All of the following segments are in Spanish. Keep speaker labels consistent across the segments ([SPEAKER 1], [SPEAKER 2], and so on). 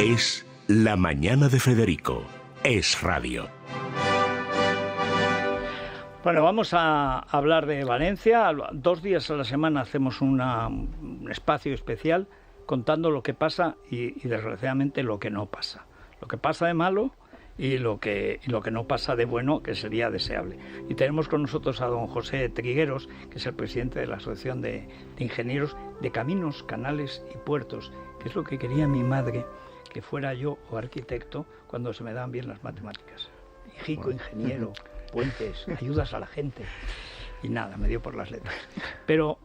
[SPEAKER 1] Es La Mañana de Federico. Es radio.
[SPEAKER 2] Bueno, vamos a hablar de Valencia. 2 días a la semana hacemos un espacio especial contando lo que pasa y desgraciadamente lo que no pasa. Lo que pasa de malo y lo que no pasa de bueno, que sería deseable. Y tenemos con nosotros a don José Trigueros, que es el presidente de la Asociación de Ingenieros de Caminos, Canales y Puertos, que es lo que quería mi madre, que fuera yo o arquitecto cuando se me dan bien las matemáticas. Hijico, ingeniero, puentes, ayudas a la gente. Y nada, me dio por las letras. Pero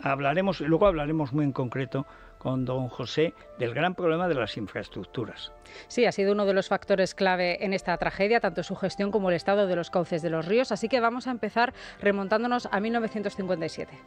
[SPEAKER 2] hablaremos, y luego hablaremos muy en concreto con don José del gran problema de las infraestructuras.
[SPEAKER 3] Sí, ha sido uno de los factores clave en esta tragedia, tanto su gestión como el estado de los cauces de los ríos. Así que vamos a empezar remontándonos a 1957.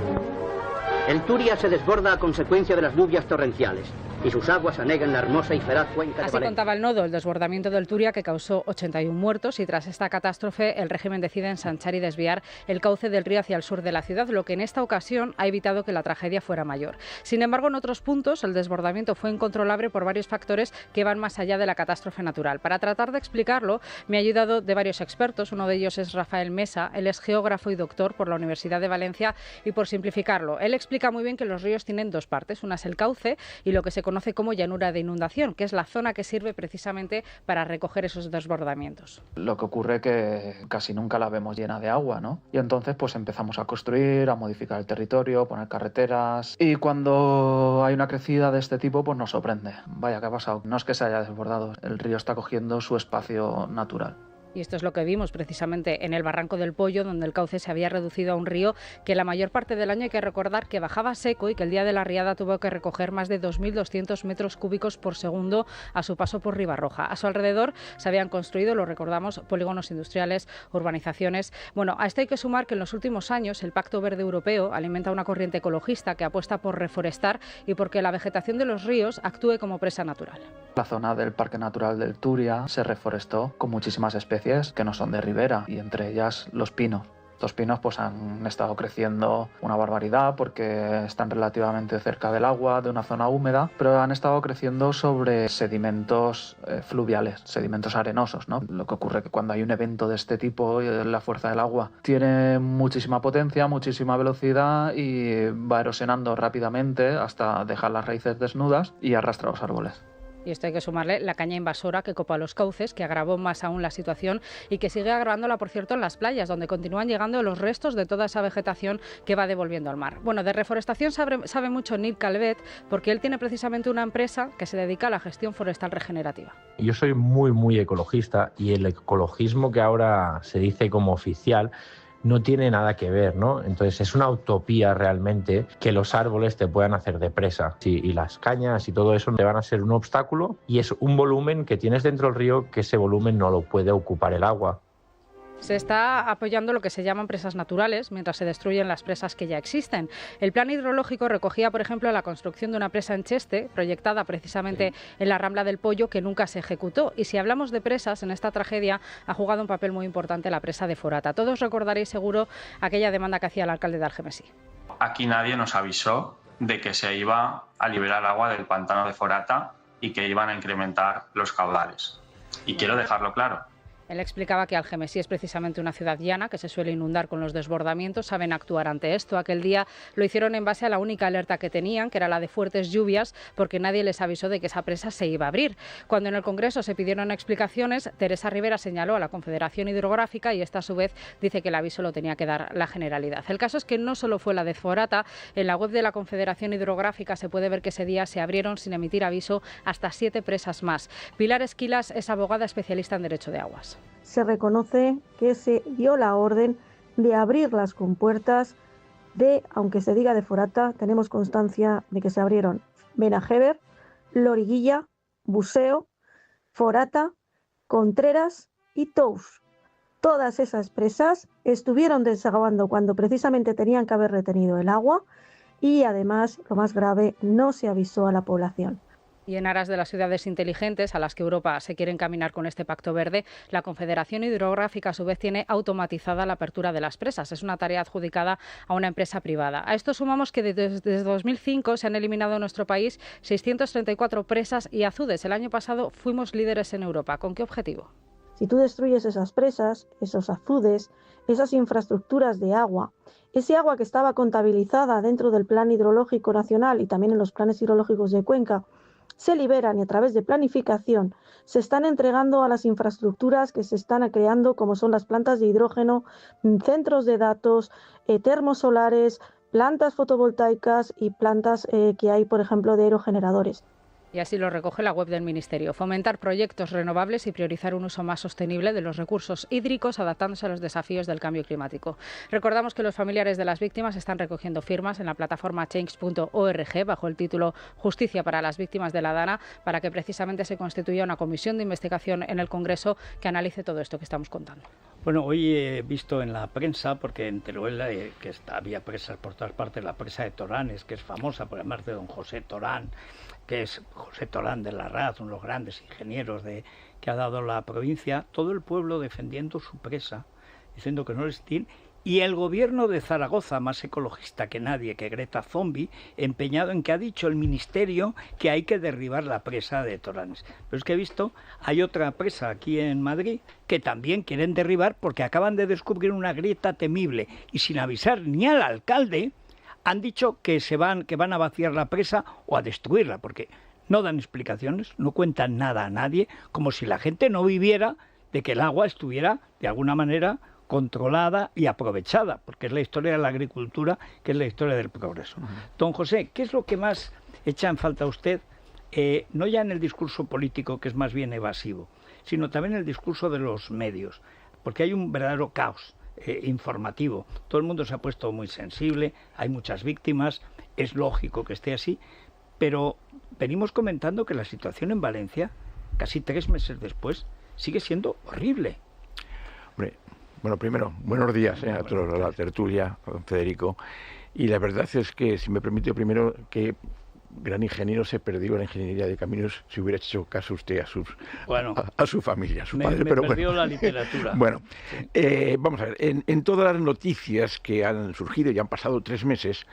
[SPEAKER 4] El Turia se desborda a consecuencia de las lluvias torrenciales y sus aguas anegan la hermosa y feraz cuenca de Valencia.
[SPEAKER 3] Así contaba el nodo, el desbordamiento del Turia, que causó 81 muertos, y tras esta catástrofe el régimen decide ensanchar y desviar el cauce del río hacia el sur de la ciudad, lo que en esta ocasión ha evitado que la tragedia fuera mayor. Sin embargo, en otros puntos el desbordamiento fue incontrolable por varios factores que van más allá de la catástrofe natural. Para tratar de explicarlo me ha ayudado de varios expertos. Uno de ellos es Rafael Mesa. Él es geógrafo y doctor por la Universidad de Valencia, y por simplificarlo, él explica muy bien que los ríos tienen dos partes. Una es el cauce y lo que se conoce como llanura de inundación, que es la zona que sirve precisamente para recoger esos desbordamientos.
[SPEAKER 5] Lo que ocurre es que casi nunca la vemos llena de agua, ¿no? Y entonces pues empezamos a construir, a modificar el territorio, poner carreteras, y cuando hay una crecida de este tipo pues nos sorprende. Vaya, ¿qué ha pasado? No es que se haya desbordado, el río está cogiendo su espacio natural.
[SPEAKER 3] Y esto es lo que vimos precisamente en el Barranco del Pollo, donde el cauce se había reducido a un río que la mayor parte del año hay que recordar que bajaba seco y que el día de la riada tuvo que recoger más de 2.200 metros cúbicos por segundo a su paso por Ribarroja. A su alrededor se habían construido, lo recordamos, polígonos industriales, urbanizaciones. Bueno, a esto hay que sumar que en los últimos años el Pacto Verde Europeo alimenta una corriente ecologista que apuesta por reforestar y porque la vegetación de los ríos actúe como presa natural.
[SPEAKER 5] La zona del Parque Natural del Turia se reforestó con muchísimas especies que no son de ribera, y entre ellas los pinos. Los pinos pues han estado creciendo una barbaridad porque están relativamente cerca del agua, de una zona húmeda, pero han estado creciendo sobre sedimentos fluviales, sedimentos arenosos, ¿no? Lo que ocurre es que cuando hay un evento de este tipo, la fuerza del agua tiene muchísima potencia, muchísima velocidad y va erosionando rápidamente hasta dejar las raíces desnudas y arrastra los árboles.
[SPEAKER 3] Y esto hay que sumarle la caña invasora que copa los cauces, que agravó más aún la situación y que sigue agravándola, por cierto, en las playas, donde continúan llegando los restos de toda esa vegetación que va devolviendo al mar. Bueno, de reforestación sabe mucho Nil Calvet, porque él tiene precisamente una empresa que se dedica a la gestión forestal regenerativa.
[SPEAKER 6] Yo soy muy ecologista, y el ecologismo que ahora se dice como oficial no tiene nada que ver, ¿no? Entonces es una utopía realmente que los árboles te puedan hacer de presa, y las cañas y todo eso te van a ser un obstáculo, y es un volumen que tienes dentro del río que ese volumen no lo puede ocupar el agua.
[SPEAKER 3] Se está apoyando lo que se llaman presas naturales, mientras se destruyen las presas que ya existen. El plan hidrológico recogía, por ejemplo, la construcción de una presa en Cheste, proyectada precisamente en la Rambla del Pollo, que nunca se ejecutó. Y si hablamos de presas, en esta tragedia ha jugado un papel muy importante la presa de Forata. Todos recordaréis seguro aquella demanda que hacía el alcalde de Algemesí.
[SPEAKER 7] Aquí nadie nos avisó de que se iba a liberar agua del pantano de Forata y que iban a incrementar los caudales. Y quiero dejarlo claro.
[SPEAKER 3] Él explicaba que Algemesí es precisamente una ciudad llana que se suele inundar con los desbordamientos. Saben actuar ante esto. Aquel día lo hicieron en base a la única alerta que tenían, que era la de fuertes lluvias, porque nadie les avisó de que esa presa se iba a abrir. Cuando en el Congreso se pidieron explicaciones, Teresa Rivera señaló a la Confederación Hidrográfica y esta a su vez dice que el aviso lo tenía que dar la Generalidad. El caso es que no solo fue la de Forata. En la web de la Confederación Hidrográfica se puede ver que ese día se abrieron sin emitir aviso hasta 7 presas más. Pilar Esquilas es abogada especialista en Derecho de Aguas.
[SPEAKER 8] Se reconoce que se dio la orden de abrir las compuertas aunque se diga de Forata, tenemos constancia de que se abrieron Benajever, Loriguilla, Buseo, Forata, Contreras y Tous. Todas esas presas estuvieron desaguando cuando precisamente tenían que haber retenido el agua, y además, lo más grave, no se avisó a la población.
[SPEAKER 3] Y en aras de las ciudades inteligentes a las que Europa se quiere encaminar con este Pacto Verde, la Confederación Hidrográfica a su vez tiene automatizada la apertura de las presas. Es una tarea adjudicada a una empresa privada. A esto sumamos que desde 2005 se han eliminado en nuestro país 634 presas y azudes. El año pasado fuimos líderes en Europa. ¿Con qué objetivo?
[SPEAKER 8] Si tú destruyes esas presas, esos azudes, esas infraestructuras de agua, ese agua que estaba contabilizada dentro del Plan Hidrológico Nacional y también en los planes hidrológicos de Cuenca, se liberan y a través de planificación se están entregando a las infraestructuras que se están creando, como son las plantas de hidrógeno, centros de datos, termosolares, plantas fotovoltaicas y plantas que hay, por ejemplo, de aerogeneradores.
[SPEAKER 3] Y así lo recoge la web del Ministerio. Fomentar proyectos renovables y priorizar un uso más sostenible de los recursos hídricos, adaptándose a los desafíos del cambio climático. Recordamos que los familiares de las víctimas están recogiendo firmas en la plataforma change.org bajo el título Justicia para las víctimas de la Dana, para que precisamente se constituya una comisión de investigación en el Congreso que analice todo esto que estamos contando.
[SPEAKER 2] Bueno, hoy he visto en la prensa, porque en Teruel había presas por todas partes, la presa de Toranes, que es famosa por además de don José Torán, que es José Torán de Larraz, uno de los grandes ingenieros que ha dado la provincia, todo el pueblo defendiendo su presa, diciendo que no les tiene, y el gobierno de Zaragoza, más ecologista que nadie, que Greta Zombie, empeñado en que ha dicho el ministerio que hay que derribar la presa de Toranes. Pero es que he visto, hay otra presa aquí en Madrid que también quieren derribar porque acaban de descubrir una grieta temible y sin avisar ni al alcalde, han dicho que van a vaciar la presa o a destruirla, porque no dan explicaciones, no cuentan nada a nadie, como si la gente no viviera de que el agua estuviera de alguna manera controlada y aprovechada, porque es la historia de la agricultura, que es la historia del progreso. Don José, ¿qué es lo que más echa en falta a usted, no ya en el discurso político, que es más bien evasivo, sino también en el discurso de los medios? Porque hay un verdadero caos informativo. Todo el mundo se ha puesto muy sensible, hay muchas víctimas, es lógico que esté así, pero venimos comentando que la situación en Valencia, casi 3 meses después, sigue siendo horrible.
[SPEAKER 9] Hombre, bueno, primero, buenos días a toda la tertulia, don Federico. Y la verdad es que, si me permite, primero, que gran ingeniero se perdió en la ingeniería de caminos si hubiera hecho caso usted a su familia, a su padre.
[SPEAKER 2] Pero perdió la literatura.
[SPEAKER 9] Bueno, vamos a ver, en todas las noticias que han surgido y han pasado 3 meses,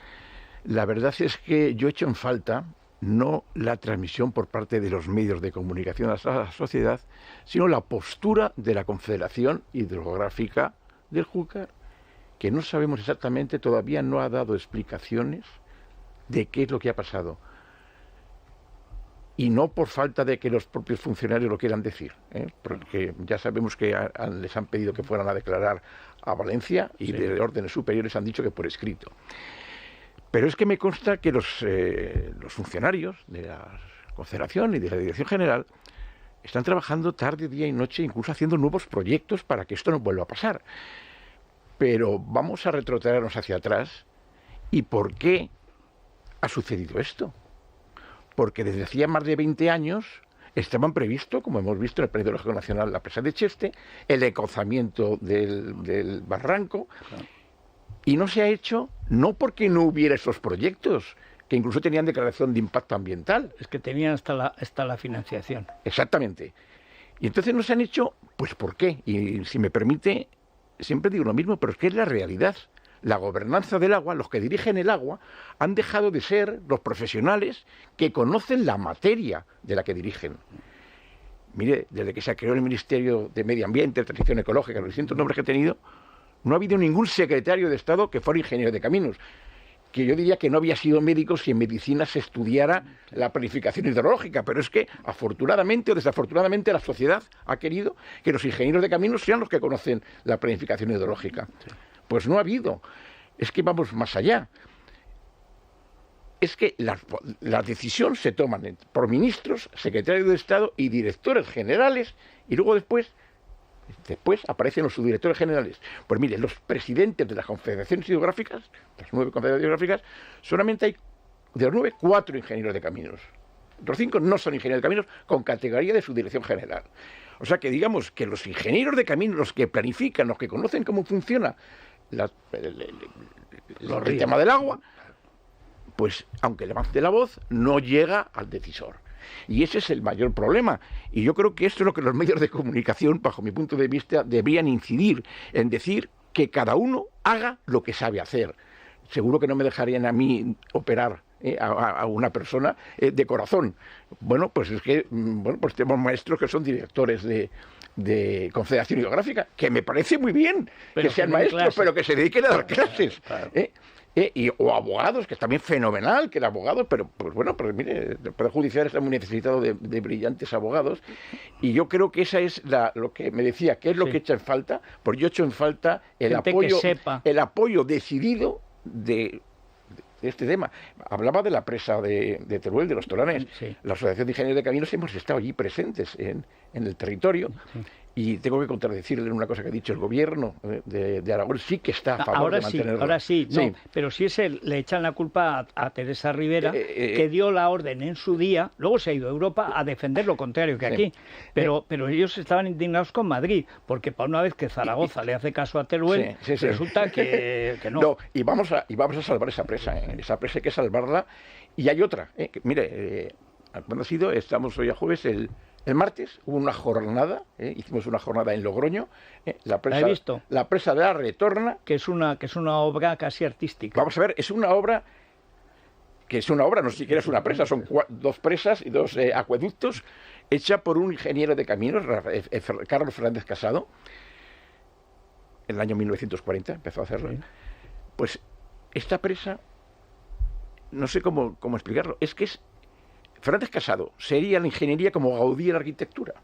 [SPEAKER 9] la verdad es que yo he hecho en falta no la transmisión por parte de los medios de comunicación a la sociedad, sino la postura de la Confederación Hidrográfica del Júcar, que no sabemos exactamente, todavía no ha dado explicaciones de qué es lo que ha pasado. Y no por falta de que los propios funcionarios lo quieran decir, porque ya sabemos que les han pedido que fueran a declarar a Valencia y de órdenes superiores han dicho que por escrito. Pero es que me consta que los funcionarios de la Confederación y de la Dirección General están trabajando tarde, día y noche, incluso haciendo nuevos proyectos para que esto no vuelva a pasar. Pero vamos a retrotraernos hacia atrás. ¿Y por qué ha sucedido esto? Porque desde hacía más de 20 años estaban previstos, como hemos visto en el Plan Hidrológico Nacional, la presa de Cheste, el encauzamiento del barranco, y no se ha hecho, no porque no hubiera esos proyectos, que incluso tenían declaración de impacto ambiental.
[SPEAKER 2] Es que tenían hasta la financiación.
[SPEAKER 9] Exactamente. Y entonces no se han hecho, pues ¿por qué? Y si me permite, siempre digo lo mismo, pero es que es la realidad. La gobernanza del agua, los que dirigen el agua, han dejado de ser los profesionales que conocen la materia de la que dirigen. Mire, desde que se creó el Ministerio de Medio Ambiente, Transición Ecológica, los distintos nombres que ha tenido, no ha habido ningún secretario de Estado que fuera ingeniero de caminos. Que yo diría que no había sido médico si en medicina se estudiara la planificación hidrológica, pero es que afortunadamente o desafortunadamente la sociedad ha querido que los ingenieros de caminos sean los que conocen la planificación hidrológica. Pues no ha habido. Es que vamos más allá. Es que las decisiones se toman por ministros, secretarios de Estado y directores generales, y luego después aparecen los subdirectores generales. Pues mire, los presidentes de las confederaciones hidrográficas, las 9 confederaciones hidrográficas, solamente hay, de los 9, 4 ingenieros de caminos. Los 5 no son ingenieros de caminos con categoría de subdirección general. O sea que digamos que los ingenieros de caminos, los que planifican, los que conocen cómo funciona el tema del agua, pues aunque levante la voz, no llega al decisor. Y ese es el mayor problema. Y yo creo que esto es lo que los medios de comunicación, bajo mi punto de vista, deberían incidir en decir que cada uno haga lo que sabe hacer. Seguro que no me dejarían a mí operar a una persona de corazón. Bueno, pues es que pues tenemos maestros que son directores de Confederación Hidrográfica, que me parece muy bien que sean maestros, pero que se dediquen a dar clases. Claro. O abogados, que es también fenomenal que el abogado, pero pues bueno, pues mire, el Poder Judicial está muy necesitado de brillantes abogados, y yo creo que esa es lo que me decía, ¿qué es lo que echa en falta? Pues yo echo en falta el apoyo decidido de este tema. Hablaba de la presa de Teruel, de los Tolanes. Sí. La Asociación de Ingenieros de Caminos hemos estado allí presentes en el territorio. Sí. Y tengo que contradecirle una cosa que ha dicho el gobierno de Aragón, sí que está a favor de mantenerlo.
[SPEAKER 2] Ahora sí, no, pero si le echan la culpa a Teresa Rivera, que dio la orden en su día, luego se ha ido a Europa a defender lo contrario que aquí, pero ellos estaban indignados con Madrid, porque para una vez que Zaragoza le hace caso a Teruel, resulta que no.
[SPEAKER 9] No, y vamos a salvar esa presa, esa presa hay que salvarla, y hay otra, ¿cuándo ha sido? Estamos hoy a jueves, el martes hubo una jornada, hicimos una jornada en Logroño, la presa de la Retorna,
[SPEAKER 2] que es una obra casi artística.
[SPEAKER 9] Vamos a ver, es una obra, no siquiera es una presa, son 2 presas y 2 acueductos, hecha por un ingeniero de caminos, Carlos Fernández Casado, en el año 1940 empezó a hacerlo. Sí. Pues esta presa, no sé cómo explicarlo, es que Fernández Casado sería la ingeniería como Gaudí en la arquitectura,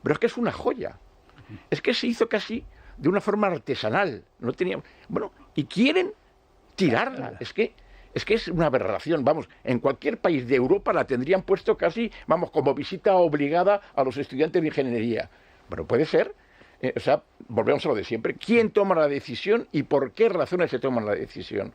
[SPEAKER 9] pero es que es una joya, es que se hizo casi de una forma artesanal, no tenía, y quieren tirarla, es que es una aberración, en cualquier país de Europa la tendrían puesto casi, como visita obligada a los estudiantes de ingeniería, pero puede ser, volvemos a lo de siempre, ¿quién toma la decisión y por qué razones se toma la decisión?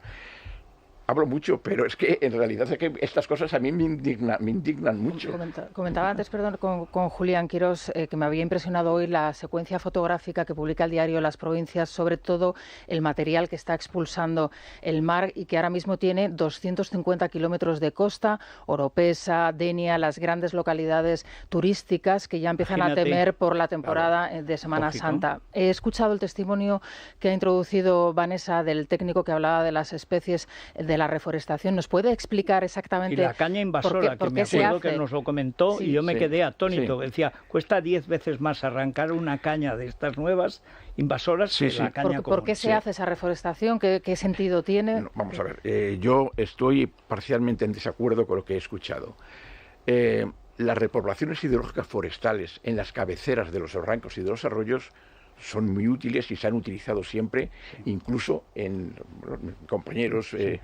[SPEAKER 9] Hablo mucho, pero es que en realidad es que estas cosas a mí me indignan mucho.
[SPEAKER 3] Comentaba antes, con Julián Quirós, que me había impresionado hoy la secuencia fotográfica que publica el diario Las Provincias, sobre todo el material que está expulsando el mar y que ahora mismo tiene 250 kilómetros de costa, Oropesa, Denia, las grandes localidades turísticas que ya empiezan a temer por la temporada de Semana Santa. He escuchado el testimonio que ha introducido Vanessa del técnico que hablaba de las especies de la reforestación. ¿Nos puede explicar exactamente?
[SPEAKER 2] Y la caña invasora, que me acuerdo que nos lo comentó y yo me quedé atónito. Decía, cuesta 10 veces más arrancar una caña de estas nuevas invasoras que la caña común.
[SPEAKER 3] ¿Por qué se hace esa reforestación? ¿Qué sentido tiene?
[SPEAKER 9] No, vamos a ver, yo estoy parcialmente en desacuerdo con lo que he escuchado. Las repoblaciones hidrológicas forestales en las cabeceras de los barrancos y de los arroyos son muy útiles y se han utilizado siempre, incluso en compañeros de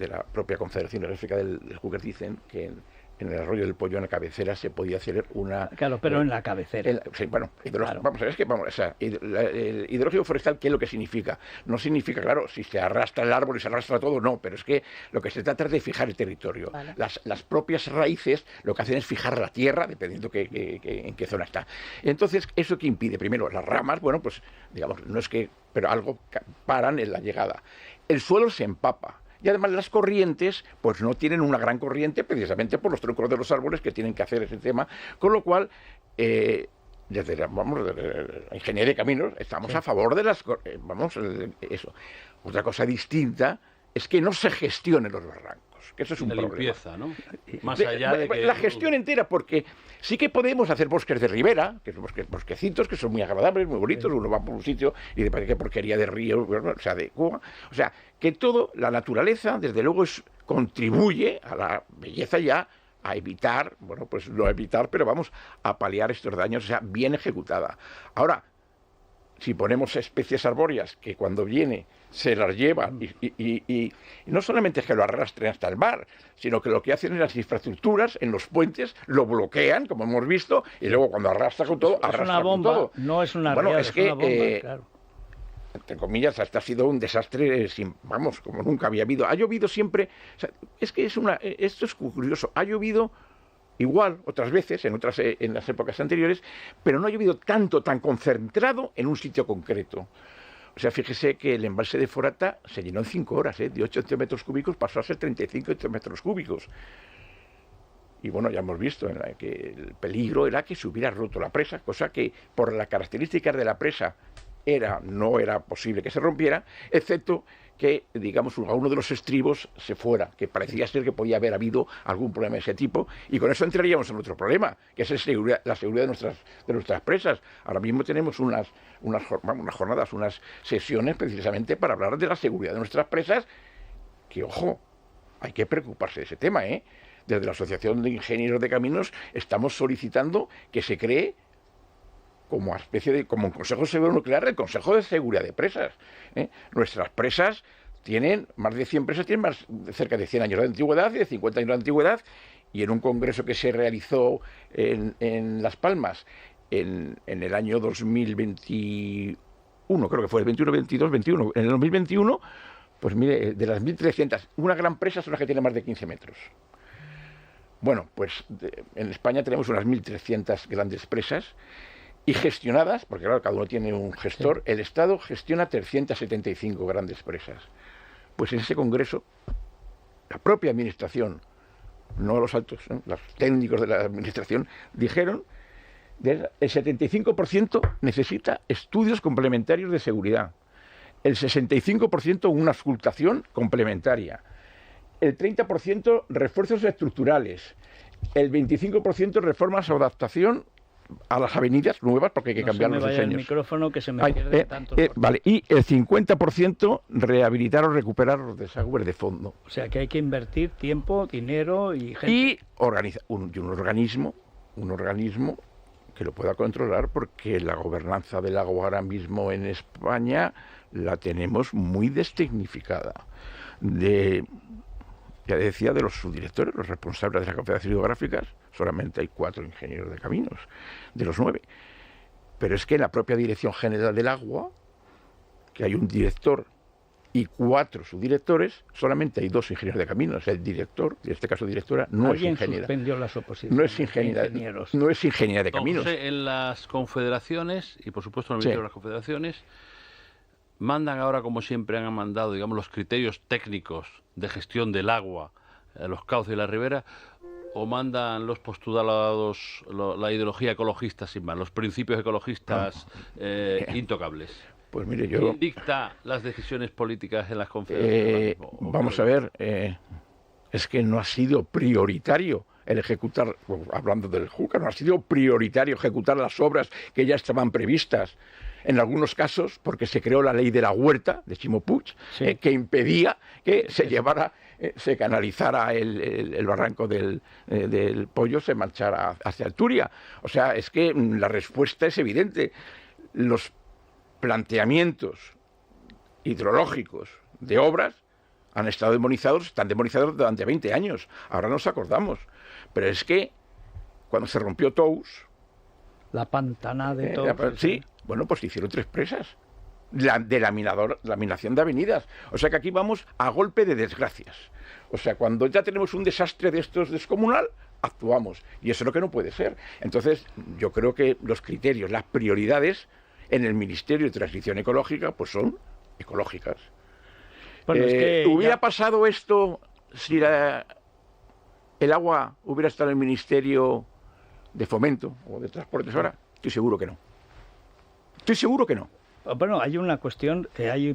[SPEAKER 9] la propia Confederación Hidrográfica del Júcar dicen que en el arroyo del Pollo, en la cabecera, se podía hacer una...
[SPEAKER 2] Claro, pero en la cabecera.
[SPEAKER 9] Claro. Vamos a ver, el hidrógeno forestal, ¿qué es lo que significa? No significa, claro, si se arrastra el árbol y se arrastra todo, no, pero es que lo que se trata es de fijar el territorio. Vale. Las propias raíces lo que hacen es fijar la tierra, dependiendo en qué zona está. Entonces, ¿eso qué impide? Primero, las ramas, no es que, pero algo paran en la llegada. El suelo se empapa. Y además las corrientes, pues no tienen una gran corriente precisamente por los troncos de los árboles que tienen que hacer ese tema, con lo cual, desde la ingeniería de caminos, estamos a favor de eso. Otra cosa distinta es que no se gestionen los barrancos, que eso es un problema.
[SPEAKER 10] Limpieza, ¿no? Más allá de que...
[SPEAKER 9] La gestión entera, porque sí que podemos hacer bosques de ribera, que son bosquecitos, que son muy agradables, muy bonitos, uno va por un sitio y de parece que porquería de río, se adecua, que todo, la naturaleza, desde luego, contribuye a la belleza ya, a evitar, no a evitar, pero a paliar estos daños, bien ejecutada. Ahora, si ponemos especies arbóreas que cuando viene se las llevan y no solamente es que lo arrastren hasta el mar, sino que lo que hacen en las infraestructuras, en los puentes, lo bloquean, como hemos visto, y luego cuando arrastra con todo,
[SPEAKER 2] arrastra una bomba, con todo. No es una real, es una bomba, claro.
[SPEAKER 9] Entre comillas, hasta ha sido un desastre, como nunca había habido. Ha llovido siempre, es que esto es curioso, ha llovido igual otras veces, en las épocas anteriores, pero no ha llovido tan concentrado en un sitio concreto. Fíjese que el embalse de Forata se llenó en 5 horas, de 8 hectómetros cúbicos pasó a ser 35 hectómetros cúbicos. Y bueno, ya hemos visto en la que el peligro era que se hubiera roto la presa, cosa que por las características de la presa no era posible que se rompiera, excepto que, digamos, uno de los estribos se fuera, que parecía ser que podía haber habido algún problema de ese tipo, y con eso entraríamos en otro problema, que es la seguridad de nuestras presas. Ahora mismo tenemos unas jornadas, unas sesiones precisamente para hablar de la seguridad de nuestras presas, que, ojo, hay que preocuparse de ese tema, ¿eh? Desde la Asociación de Ingenieros de Caminos estamos solicitando que se cree como un Consejo de Seguridad Nuclear, el Consejo de Seguridad de Presas. Nuestras presas tienen, más de 100 presas, tienen cerca de 100 años de antigüedad y de 50 años de antigüedad, y en un congreso que se realizó en Las Palmas en el año 2021, creo que fue el 21, 22, 21, en el 2021, pues mire, de las 1.300, una gran presa son las que tiene más de 15 metros. Bueno, pues en España tenemos unas 1.300 grandes presas, y gestionadas, porque claro, cada uno tiene un gestor, el Estado gestiona 375 grandes presas. Pues en ese congreso, la propia administración, no los altos, los técnicos de la administración, dijeron que el 75% necesita estudios complementarios de seguridad, el 65% una auscultación complementaria, el 30% refuerzos estructurales, el 25% reformas o adaptación a las avenidas nuevas, porque hay que cambiar los diseños.
[SPEAKER 2] El micrófono, que se me pierde tantos
[SPEAKER 9] vale, y el 50% rehabilitar o recuperar los desagües de fondo.
[SPEAKER 2] O sea que hay que invertir tiempo, dinero y gente.
[SPEAKER 9] Y un organismo que lo pueda controlar, porque la gobernanza del agua ahora mismo en España la tenemos muy destecnificada. Ya decía, de los subdirectores, los responsables de las confederaciones hidrográficas, solamente hay 4 ingenieros de caminos, de los 9. Pero es que en la propia Dirección General del Agua, que hay un director y 4 subdirectores, solamente hay 2 ingenieros de caminos. El director, en este caso directora, no es ingeniera.
[SPEAKER 2] Suspendió las oposiciones.
[SPEAKER 9] No es ingeniera, no es ingeniera de caminos.
[SPEAKER 10] Entonces, en las confederaciones, y por supuesto en el Ministerio de las Confederaciones, mandan ahora, como siempre han mandado, digamos, los criterios técnicos de gestión del agua, los cauces y la ribera, o mandan los postulados, la ideología ecologista sin más, los principios ecologistas intocables.
[SPEAKER 9] Pues mire,
[SPEAKER 10] ¿Quién dicta las decisiones políticas en las confederaciones?
[SPEAKER 9] Vamos a ver, es que no ha sido prioritario el ejecutar, hablando del Júcar, no ha sido prioritario ejecutar las obras que ya estaban previstas. En algunos casos, porque se creó la ley de la huerta de Ximo Puig, que impedía que se canalizara el barranco del Pollo, se marchara hacia el Turia. O sea, es que la respuesta es evidente. Los planteamientos hidrológicos de obras están demonizados durante 20 años. Ahora nos acordamos. Pero es que cuando se rompió Tous,
[SPEAKER 2] la pantana de Tous.
[SPEAKER 9] Sí. Bueno, pues se hicieron 3 presas de laminación de avenidas. O sea que aquí vamos a golpe de desgracias. O sea, cuando ya tenemos un desastre de estos descomunal, actuamos. Y eso es lo que no puede ser. Entonces, yo creo que los criterios, las prioridades en el Ministerio de Transición Ecológica, pues son ecológicas. Bueno, es que ¿hubiera pasado esto si el agua hubiera estado en el Ministerio de Fomento o de Transportes ahora? Estoy seguro que no. Estoy seguro que no.
[SPEAKER 2] Bueno, hay una cuestión,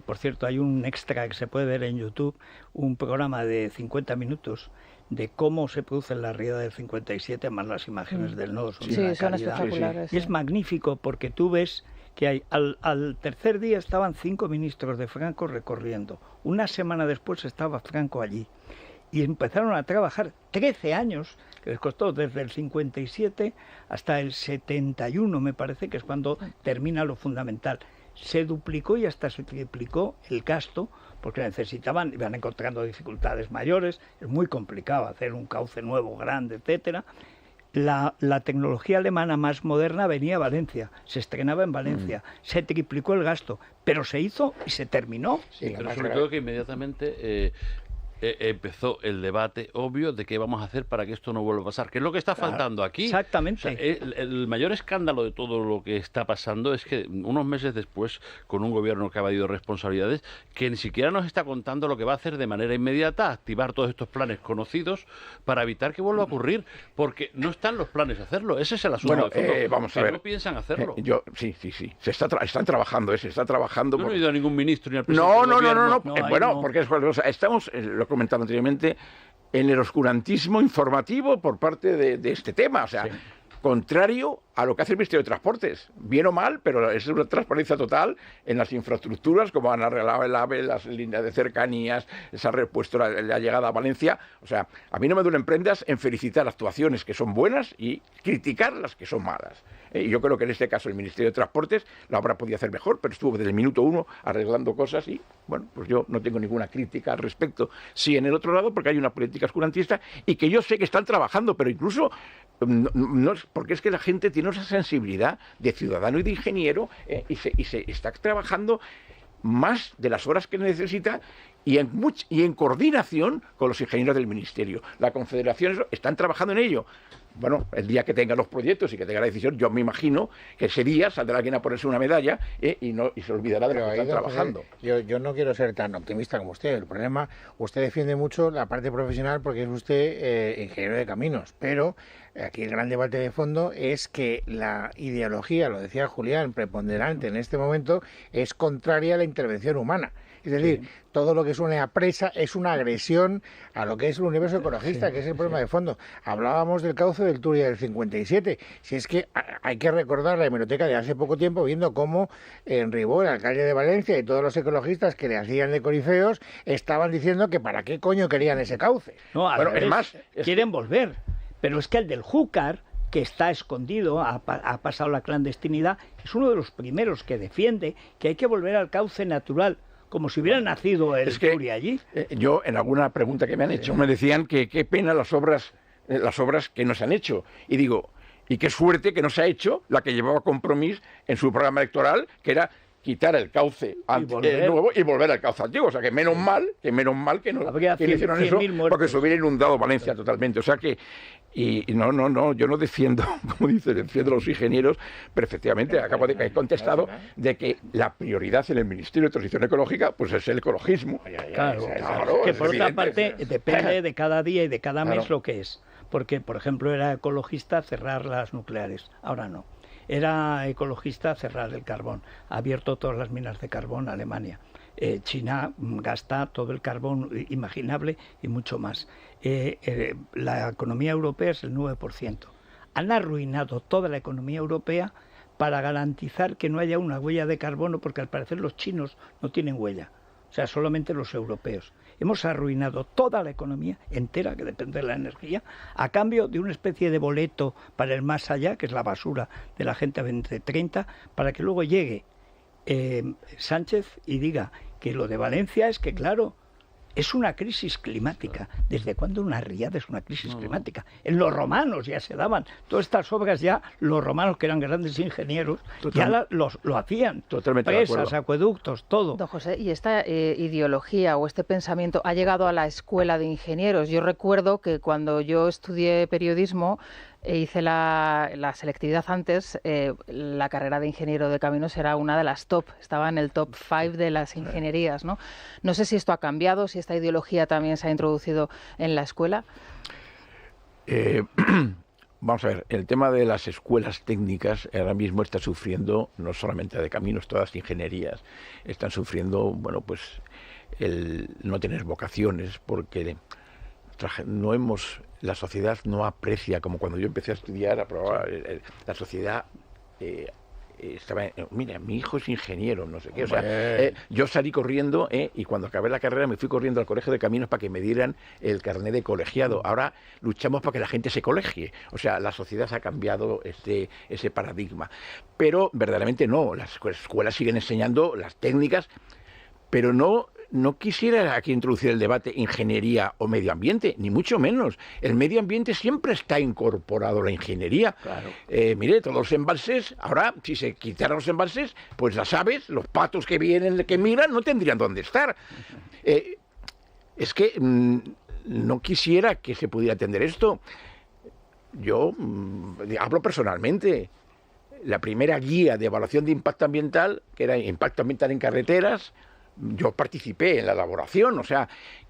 [SPEAKER 2] por cierto, hay un extra que se puede ver en YouTube, un programa de 50 minutos de cómo se produce la riada del 57, más las imágenes del nodo.
[SPEAKER 3] Son espectaculares.
[SPEAKER 2] Sí. Y es magnífico porque tú ves que al tercer día estaban 5 ministros de Franco recorriendo. Una semana después estaba Franco allí. Y empezaron a trabajar 13 años, que les costó desde el 57 hasta el 71, me parece, que es cuando termina lo fundamental. Se duplicó y hasta se triplicó el gasto, porque iban encontrando dificultades mayores, es muy complicado hacer un cauce nuevo, grande, etcétera. La tecnología alemana más moderna venía a Valencia, se estrenaba en Valencia, se triplicó el gasto, pero se hizo y se terminó.
[SPEAKER 10] Sí, pero sobre todo que inmediatamente empezó el debate obvio de qué vamos a hacer para que esto no vuelva a pasar, que es lo que está faltando aquí.
[SPEAKER 2] Exactamente.
[SPEAKER 10] O sea, el mayor escándalo de todo lo que está pasando es que unos meses después, con un gobierno que ha evadido responsabilidades, que ni siquiera nos está contando lo que va a hacer de manera inmediata, activar todos estos planes conocidos para evitar que vuelva a ocurrir, porque no están los planes de hacerlo. Ese es el asunto de fondo,
[SPEAKER 9] vamos a
[SPEAKER 10] que
[SPEAKER 9] ver.
[SPEAKER 10] no piensan hacerlo.
[SPEAKER 9] Sí. Están trabajando,
[SPEAKER 10] No he oído a ningún ministro ni al presidente
[SPEAKER 9] No.
[SPEAKER 10] del gobierno.
[SPEAKER 9] Bueno, porque estamos, lo he comentado anteriormente, en el oscurantismo informativo por parte de este tema. O sea, contrario a lo que hace el Ministerio de Transportes. Bien o mal, pero es una transparencia total en las infraestructuras, como han arreglado el AVE, las líneas de cercanías, se ha repuesto la llegada a Valencia. O sea, a mí no me duelen prendas en felicitar actuaciones que son buenas y criticar las que son malas. Y yo creo que en este caso el Ministerio de Transportes lo habrá podido hacer mejor, pero estuvo desde el minuto 1 arreglando cosas y, bueno, pues yo no tengo ninguna crítica al respecto. Sí, en el otro lado, porque hay una política oscurantista y que yo sé que están trabajando, pero incluso no es porque es que la gente tiene esa sensibilidad de ciudadano y de ingeniero y se está trabajando más de las horas que necesita y en coordinación con los ingenieros del Ministerio. La Confederación están trabajando en ello. Bueno, el día que tenga los proyectos y que tenga la decisión, yo me imagino que ese día saldrá alguien a ponerse una medalla y se olvidará de lo que están trabajando.
[SPEAKER 11] Yo no quiero ser tan optimista como usted. El problema, usted defiende mucho la parte profesional porque es usted ingeniero de caminos, pero aquí el gran debate de fondo es que la ideología, lo decía Julián, preponderante en este momento, es contraria a la intervención humana. Es decir, todo lo que suene a presa es una agresión a lo que es el universo ecologista, que es el problema de fondo. Hablábamos del cauce del Turia del 57. Si es que hay que recordar la hemeroteca de hace poco tiempo, viendo cómo en Ribó, el alcalde de Valencia, y todos los ecologistas que le hacían de corifeos estaban diciendo que para qué coño querían ese cauce.
[SPEAKER 2] No, es más, quieren volver. Pero es que el del Júcar, que está escondido, ha pasado la clandestinidad, es uno de los primeros que defiende que hay que volver al cauce natural, como si hubiera nacido el Turia allí.
[SPEAKER 9] Yo, en alguna pregunta que me han hecho, me decían que qué pena las obras que no se han hecho. Y digo, y qué suerte que no se ha hecho la que llevaba Compromís en su programa electoral, que era quitar el cauce nuevo y volver al cauce antiguo. O sea, que menos mal que no hicieron eso, porque se hubiera inundado Valencia totalmente. O sea que, no, yo no defiendo, como dice, defiendo a los ingenieros, pero efectivamente acabo de caer contestado de que la prioridad en el Ministerio de Transición Ecológica pues es el ecologismo.
[SPEAKER 2] Claro, que por otra parte depende de cada día y de cada mes lo que es. Porque, por ejemplo, era ecologista cerrar las nucleares, ahora no. Era ecologista cerrar el carbón, ha abierto todas las minas de carbón a Alemania. China gasta todo el carbón imaginable y mucho más. La economía europea es el 9%. Han arruinado toda la economía europea para garantizar que no haya una huella de carbono, porque al parecer los chinos no tienen huella, o sea, solamente los europeos. Hemos arruinado toda la economía entera, que depende de la energía, a cambio de una especie de boleto para el más allá, que es la basura de la Agenda 2030, para que luego llegue Sánchez y diga que lo de Valencia es que, claro, es una crisis climática. ¿Desde cuándo una riada es una crisis climática? En los romanos ya se daban. Todas estas obras ya, los romanos, que eran grandes ingenieros, ya lo hacían.
[SPEAKER 9] Totalmente
[SPEAKER 2] presas, acueductos, todo.
[SPEAKER 3] Don José, ¿y esta ideología o este pensamiento ha llegado a la escuela de ingenieros? Yo recuerdo que cuando yo estudié periodismo, hice la selectividad antes, la carrera de ingeniero de caminos era una de las top, estaba en el top 5 de las ingenierías, ¿no? No sé si esto ha cambiado, si esta ideología también se ha introducido en la escuela.
[SPEAKER 9] Vamos a ver, el tema de las escuelas técnicas ahora mismo está sufriendo, no solamente de caminos, todas las ingenierías están sufriendo, bueno, pues el no tener vocaciones, porque la sociedad no aprecia, como cuando yo empecé a estudiar, la sociedad estaba, mira, mi hijo es ingeniero, no sé qué, o sea, yo salí corriendo y cuando acabé la carrera me fui corriendo al colegio de caminos para que me dieran el carnet de colegiado. Ahora luchamos para que la gente se colegie, o sea, la sociedad ha cambiado ese paradigma, pero verdaderamente no, las escuelas siguen enseñando las técnicas, pero no quisiera aquí introducir el debate ingeniería o medio ambiente, ni mucho menos. El medio ambiente siempre está incorporado a la ingeniería. Claro. Mire, todos los embalses, ahora, si se quitaran los embalses, pues las aves, los patos que vienen, que migran, no tendrían dónde estar. es que no quisiera que se pudiera atender esto. Yo hablo personalmente. La primera guía de evaluación de impacto ambiental, que era impacto ambiental en carreteras, yo participé en la elaboración, o sea,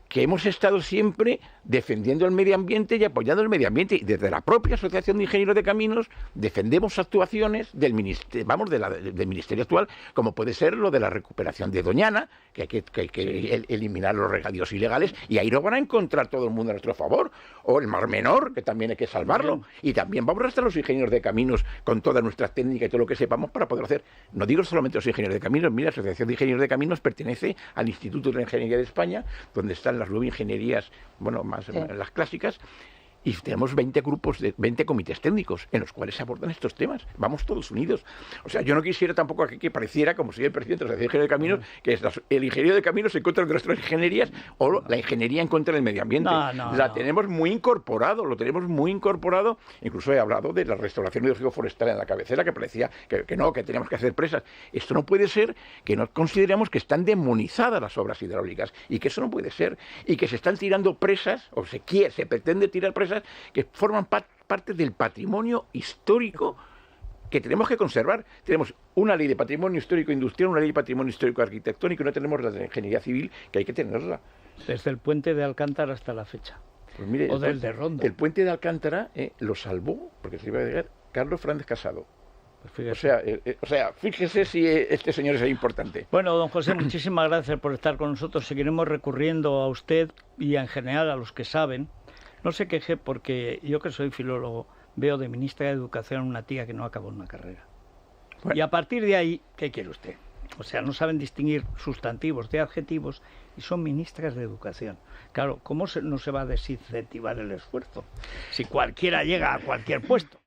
[SPEAKER 9] que hemos estado siempre defendiendo el medio ambiente y apoyando el medio ambiente. Y desde la propia Asociación de Ingenieros de Caminos defendemos actuaciones del ministerio actual, como puede ser lo de la recuperación de Doñana, que hay que eliminar los regadíos ilegales, y ahí lo van a encontrar todo el mundo a nuestro favor. O el Mar Menor, que también hay que salvarlo. Y también vamos a estar los ingenieros de caminos con todas nuestras técnicas y todo lo que sepamos para poder hacer. No digo solamente los ingenieros de caminos, mira, la Asociación de Ingenieros de Caminos pertenece al Instituto de la Ingeniería de España, donde están las 9 ingenierías, bueno, más las clásicas, y tenemos 20 grupos, 20 comités técnicos en los cuales se abordan estos temas. Vamos todos unidos. O sea, yo no quisiera tampoco que pareciera, como soy el presidente de la Asociación de Ingenieros de Caminos, que el ingeniero de caminos en contra de nuestras ingenierías o la ingeniería en contra del medio ambiente. Tenemos muy incorporado, lo tenemos muy incorporado. Incluso he hablado de la restauración hidrológico-forestal en la cabecera, que parecía que teníamos que hacer presas. Esto no puede ser, que no consideremos que están demonizadas las obras hidráulicas, y que eso no puede ser, y que se están tirando presas, o se pretende tirar presas que forman parte del patrimonio histórico que tenemos que conservar. Tenemos una ley de patrimonio histórico industrial, una ley de patrimonio histórico arquitectónico, y no tenemos la de ingeniería civil, que hay que tenerla.
[SPEAKER 2] Desde el puente de Alcántara hasta la fecha.
[SPEAKER 9] Pues mire,
[SPEAKER 2] o del de Ronda.
[SPEAKER 9] El puente de Alcántara lo salvó, porque se iba a llegar, Carlos Fernández Casado. Pues o sea, fíjese si este señor es importante.
[SPEAKER 2] Bueno, don José, muchísimas gracias por estar con nosotros. Seguiremos recurriendo a usted y en general a los que saben. No se queje, porque yo, que soy filólogo, veo de ministra de Educación una tía que no acabó una carrera. Bueno. Y a partir de ahí, ¿qué quiere usted? O sea, no saben distinguir sustantivos de adjetivos y son ministras de Educación. Claro, ¿cómo no se va a desincentivar el esfuerzo si cualquiera llega a cualquier puesto?